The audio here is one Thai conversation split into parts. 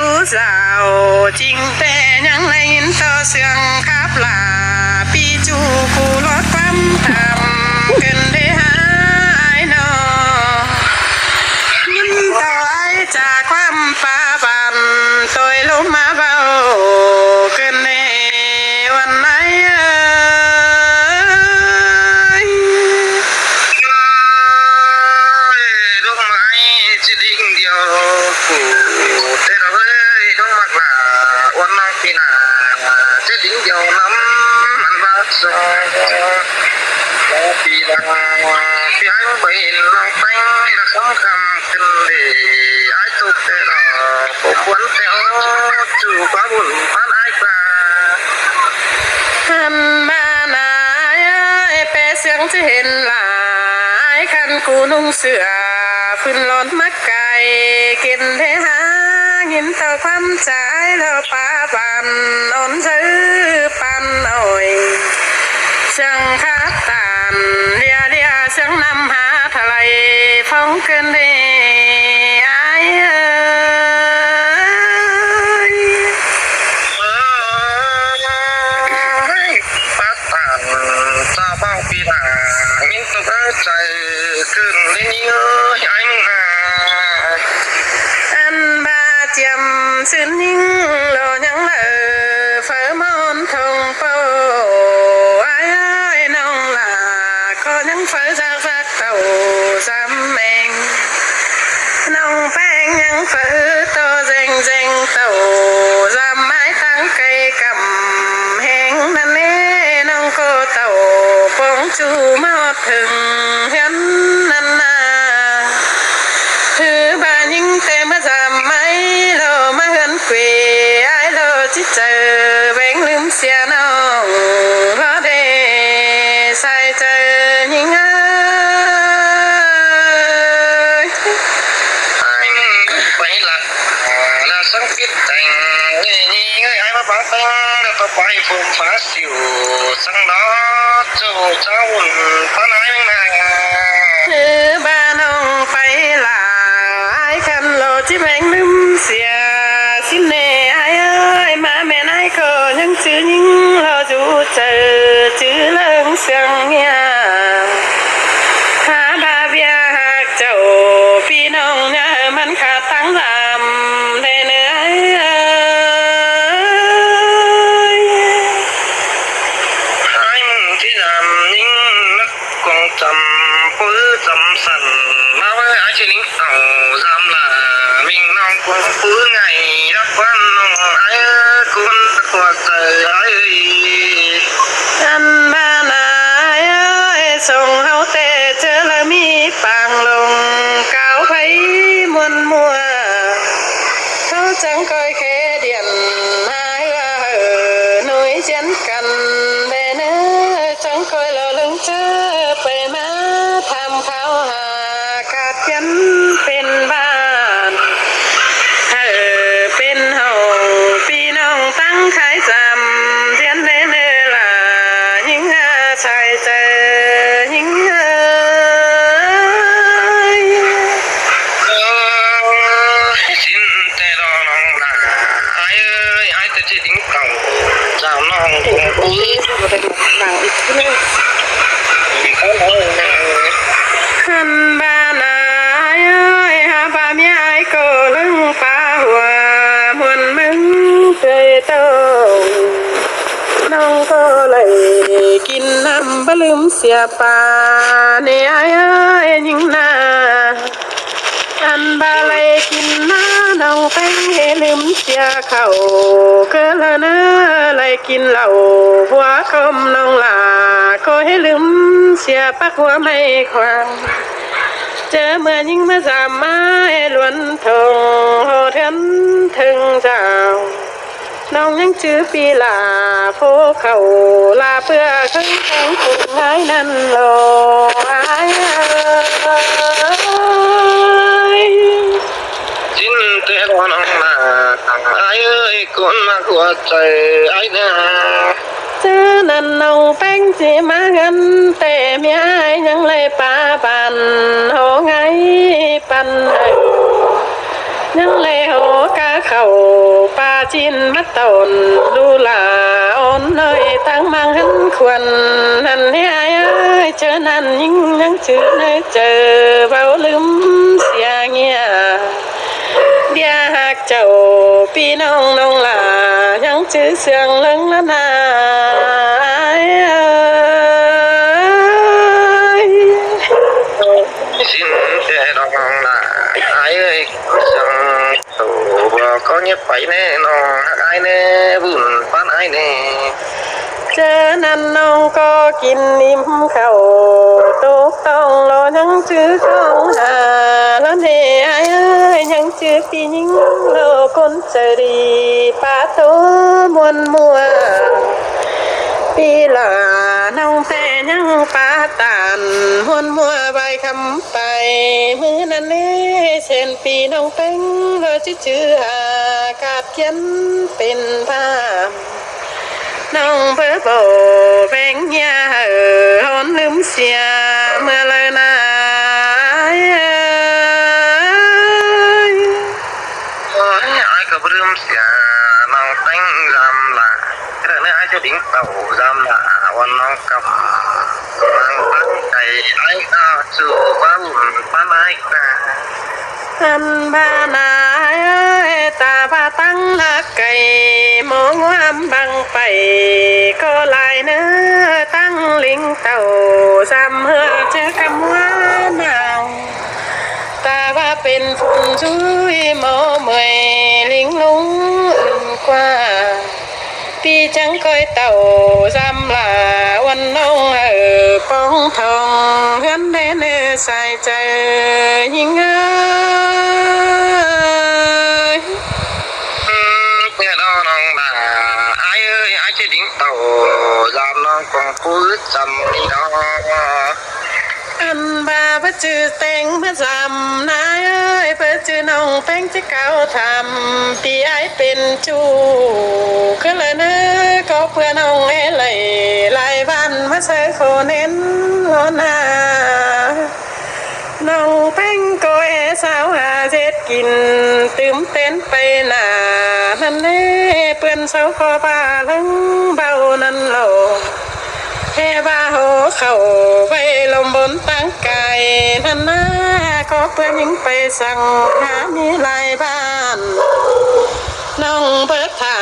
ผู้สาวจริงแต่ยังในยินต่อเสียงขับลาปีจูผู้ลดความทำเกินได้หายนอยินต่อไอจากความป่าบันตัวลมมาเบาเกินในวันไหนดอกไม้จะดิ่งเดียวกูแต่เราเอ้ยดอกมากลาวันน้องปีหน้าจะดิ่งเดียวน้ำมันรักสองปีหลังพี่ให้ไปลองแป้งและสองคำขึ้นดีไอ้ตุกแต่เราผมวันแต่จู่ฟ้าบุญพันไอ้ปลาหันมาหน้าเปเสียงจะเห็นหลายคันกูนุ่งเสื้อพื้นร้อนมักไก่กินเทหายินเต่าความใจแล้วป้าปันอ่อนซื้อปันอ่อยเสียงคับตานเลียเสียงนำหาทะเลฟ้องเกินเดไอ้ปัดตานตาเบ้าปีหน้ามินตกใจขึ้นเลยนี่เอ้ยไอ้หน้าอันบาเจียมสิ้นยิ่งโลยังเอเฟอมอนทงโปไอ้น้องลาก็ยังเฟอสักเต่าซ้ำเองน้องแป้งยังเฟอโตเจงเต่าซ้ำไม้ตั้งไก่กำแหงนั่นเน่น้องก็เต่าปองจูมอดถึงเห็นนั่นนาคือบายิงเต็มจำไม่โลมาเหินเกวีไอโลจิเจอแบงลืมเสียน้องเพราะเดใส่เจอยิงไปละแล้วสังคิดแต่งนี่ไงไอ้มาปังแต่งแล้วก็ไปผมฟ้าสิวสังดอเจ้าเจ้าวุ่นพนายแม่คือบาน้องไปละไอคันโลจิแบงลืมเสียสิเน่ไอเอ้ยมาแม่นายก็ยังจื้อยิงเราจูเจอจื้อเลิงเสียงเงียหาบาเบียหักเจ้าพี่น้องเนี่ยมันขาดตั้งลำได้เนื้อไอ้มึงที่ดำนิ่งนักกองจำปื้อจำสั่นมาไว้ไอ้ชิลิงเอาจำละมิ่งน้องกองปื้อไงรักวันน้องไอ้คุณตะกวดใจไอ้ อันมาหนาส่งเฮาแต่เจอละมีปางลงเก่าไผมวนมัวเขาจังคอยเคเดียนมาหนุ่ยเช่นกันเดเนอจังคอยเราลึงเจอไปมาทำเขาหากาดยันเป็นบ้านเป็นเฮาพี่น้องตั้งขายจำเทียนเนเนล่ะยิ่งชายเจอยิ่งสิ้นแต่รอน้องลาไอ้เอ้ยไอ้แต่จะดิ้งเก่าเจ้าน้องคงปื้อเขาน้องนะ ขันบานาหาปาเมียไอโกลึงปาหัวมวนมึงเคยโตน้องก็เลยกินน้ำบลืมเสียปาเนี่ยไอ้ยิงนาอันบาเลยกินน้าน้องไปลืมเสียเขาเกินเนอเลยกินเหล้าหัวคมน้องลาก็ให้ลืมเสียปักหัวไม่ควางเจอเมื่อยิ่งมาสามไม้ล้วนทงโหเทนถึงเจ้าน้องยังชื่อปีลาโพเขาลาเพื่อขึ้นแข่งขุนไม้นั่นโลไอ้สิ้นแต่รอน้องลาไอ้เอ้ยคนมากวดใจไอ้นะเจอนั่นน้องแป้งจีมาเงินแต่เมียยังเลยป้าปันโหไงปัน ยังเลโหกาเข่าปาจินมัดตนดูลาอ่อนเลยตั้งมังหันควรนั่นเนี่ยเจอนั่นยิ่งยังชื่อในเจอเบาลืมเสียเงียเดียหักเจ้าพี่น้องน้องลายังชื่อเสียงเลิงละนาxin để đọc là ai ơi chẳng tổ có nhếp phải nè nó ai nè vùn bán ai nè เจอนั้นน้องก็กินนิ่มเข้าตกต้องรอยังชื่อของหาแล้วเฮ้ไอ้เอ้ยยังชื่อปียิงโลคนเจรีป้าโตมวนมัวปีหลาน้องแต่ยังป้าตานมวนมัวใบคำไปมือนั้นเน่เช่นปีน้องเป็นเราชื่อหากาดเขียนเป็นภาพน้องเพื่อโบแบงยาหอนลืมเสียเมื่อเลยนะ ai có bơm xả nó đánh giam là cái này ai cho đỉnh tàu giam làวันน้องกับมันตั้งใจไอ้ก็สู่บ้านบ้านไอ้ก็ อันบ้านายตาบาตั้งละไก่มองวามบังไปก็ลายเนื้อตั้งลิงเต่าซ้ำเฮือเจอคำว่าหนาวตาว่าเป็นฝุ่นช่วยหมอเมยลิงลุงอื่นกว่าพี่จังคอยเต่าซ้ำลาวันน้องป้องทองเฮือนได้เนื้อใส่ใจยิ่งเนี่ยน้องน่ะไอ้เอ้ยไอ้จะดิ้งเต่าลามน้องคงพูดจำนี่น้อง อันบาพระจือเต็งพระจำนายเอ้ยพระจือน้องแป้งจะเก่าทำปีไอเป็นจูคือเลยเนอก็เพื่อน้องเอเลยลายบ้านมาใส่โคเน้นโลนาน้องแป้งก็เอสาวหาเจ็ดกินตื่มเต้นไปหนานั่นเน่เปื่อนเสาคอบ้าลังเบานั่นโลแค่บ้าโหเข้าไปลมบนตั้งกายนั่นนะก็เพื่อนยิงไปสั่งหามีลายบ้านน้องเบิดถ่า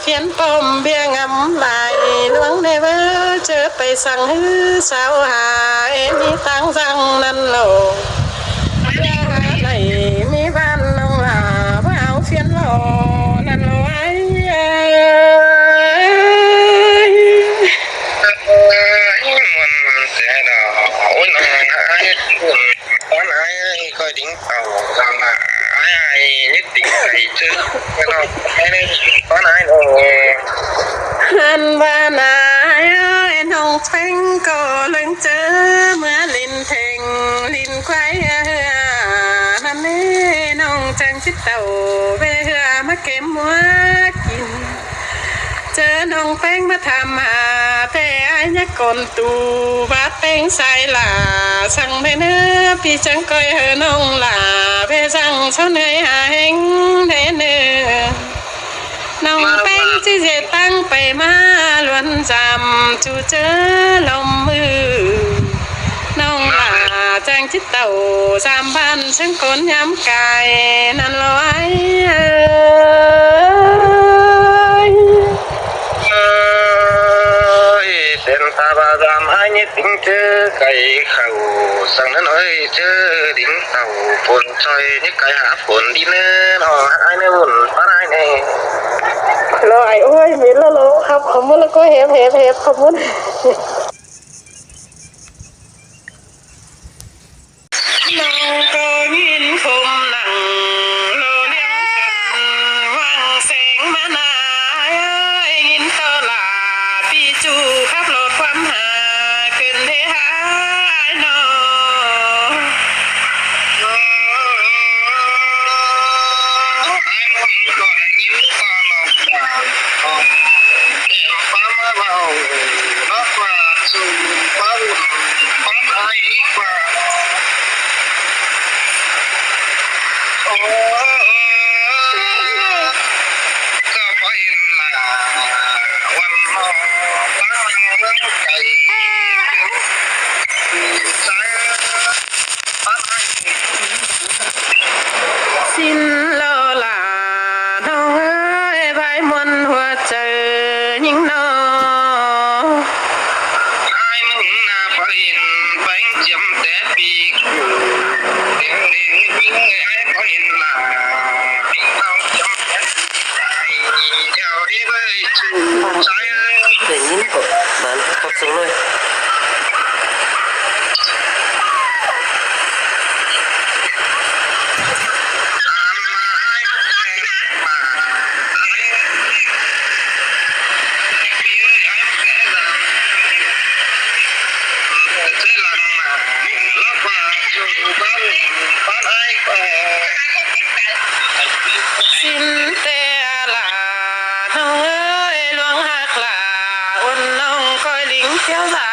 เพียนปมเบี้ยงำลายลวงในเบอเจอไปสั่งฮือสาวหาเอ็นี่ตั้งสั่งนั่นโลยาไหนมีบ้านน้องลาว่าเอาเพียนโลนั่นโลไอ้มันแต่ดอกโอ้ยน้องไอ้คุณตอนไอ้ก็ดิ้งเต่าจำละไอ้ยึดดิ้งใส่ชื่อก็น้องไอ้เนี่ยตอนไอ้โอ้ ฮันบานายน้องเพ่งก็เลึงเจอเมื่อลินเพ่งลินควายนั่นนี่น้องจังชิดเต่าเวเหือมาเก็บมัวกินเจอน้องแป้งมาทำหาแต่ไอ้ยักก่อนตูบาดแป้งใส่หลาสั่งไปเนื้อพี่จังก้อยเฮน้องหลาเพสั่งเช้าเหนื่อยหาเฮงเดเนื้อน้องแป้งที่จะตั้งไปมาล้วนจำจูเจอลมมือน้องหลาแจ้งชิดเต่าสามพันฉันคนย้ำกายนั่นลอยเป็นตาบาดามไอ้เนี่ยดิ้งเจอไก่เข่าสั่งนั้นเอ้ยเจอดิ้งเต่าฝนซอยนี่ไก่หาฝนดีเนื้อน้องไอ้เนี่ยวุ่นป้าไอ้เนี่ย ลอยโอ้ยมิดแล้วลูกครับขอบคุณแล้วก็เห็บขอบคุณ น้องก็ยินคมหนังโลเลี้ยงกันวางแสงมานายินตลาพี่จูขับรถความหาขึ้นเทหายนอ เดี๋ยวนี้ไปถึงใจ để nhìn của bạn thật sự luôn สินแต่ลาน้องเอ้ยหลวงหักลาอ้นน้องก้อยลิงเที่ยวสา